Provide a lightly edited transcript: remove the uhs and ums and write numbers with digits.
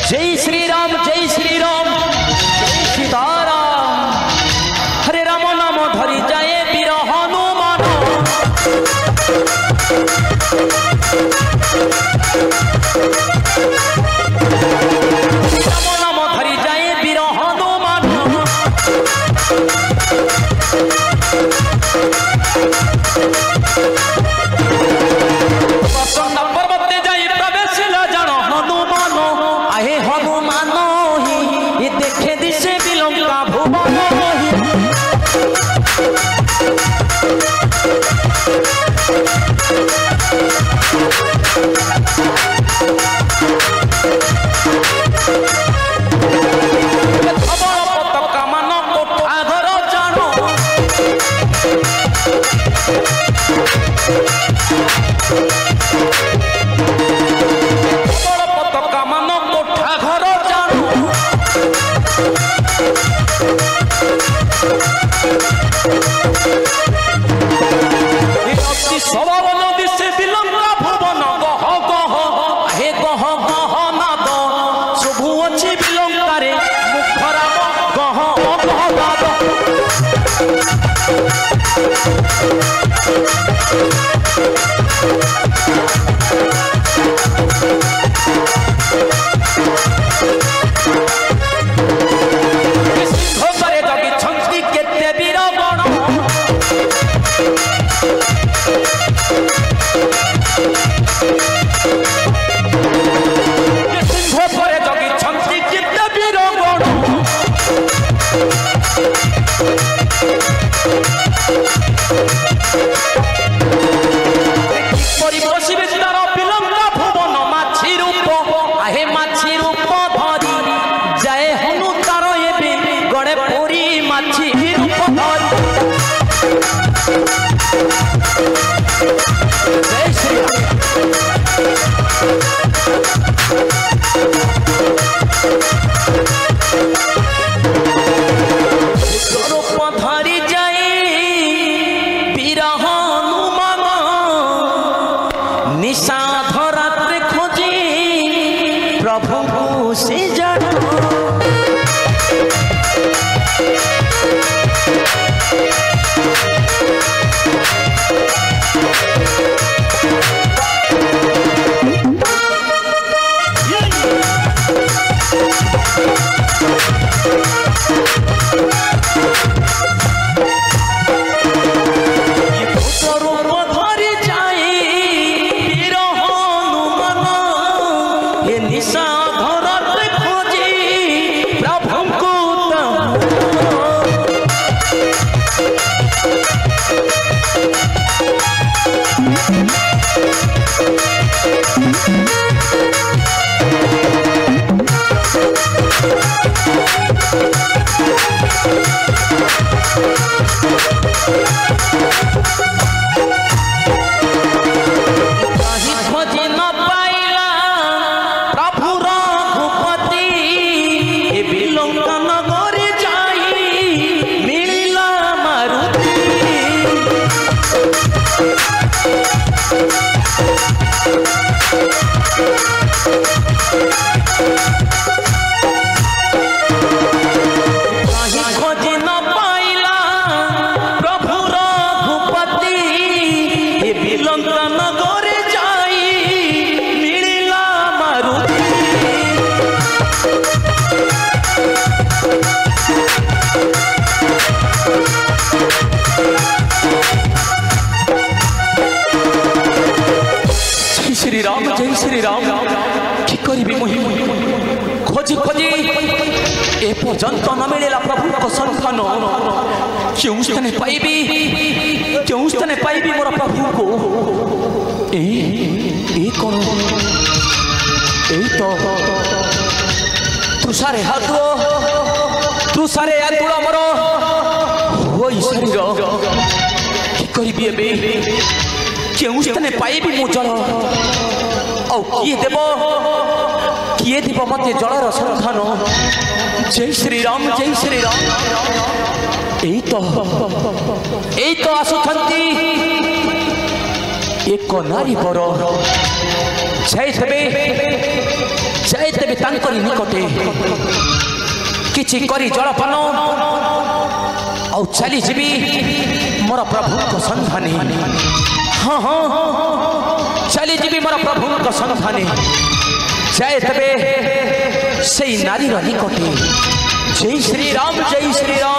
जय श्री राम जय सीताराम। हरे राम नाम धरी जाए वीर हनुमान। राम नाम धरी जाए वीर हनुमान। पर्वत जाई प्रवेश जान हनुमान। आहे हनुमान ही देखे दिशे बिलंका भुवन। पताका मान कोठा घर जान। पताका मान कोठा घर जान। स्वभावन दिशे बिलंका भुवन। गह गह हे गह गह नाद शुभु अच्छी बिलंकारे मुखराम गह गह नाद। सिंहरे जगी छंती केते वीर गण। सिंहरे जगी छंती केते वीर गण। किपरि बसिबे तार बिलंका भुवन। माछी रूप आहे माछी रूप धरी जाए हनु तार एबे गड़े पुरी माछी रूप धरी। जय श्री रूप धरी जाए वीर हनुमान। निशा धरात्रे खोजी प्रभु को से जान। श्री राम जय श्री राम। कि करी मुहि खोजी खोजी ए पर्यंत न मिलेला प्रभु को संतान। क्यों स्थाने पाइबी मोर प्रभु को। ए कौन ए तो तुषारे हाथुड़ मोर हो शरीर। कि करी क्यों स्थाने पाइबी मु जल। किए देव मते जलर संधान। जय श्री राम जय श्री राम। एई तो आसुछंती एक नारी बर। जय तेबे तांकरी निकटे किछि करी जलपान औ चली जीवी मोर प्रभु को संधानी। हाँ हाँ चली जीवी मोर प्रभु को संधानी जाए तेबे से नारी निकटे। जय श्री राम जय श्री राम।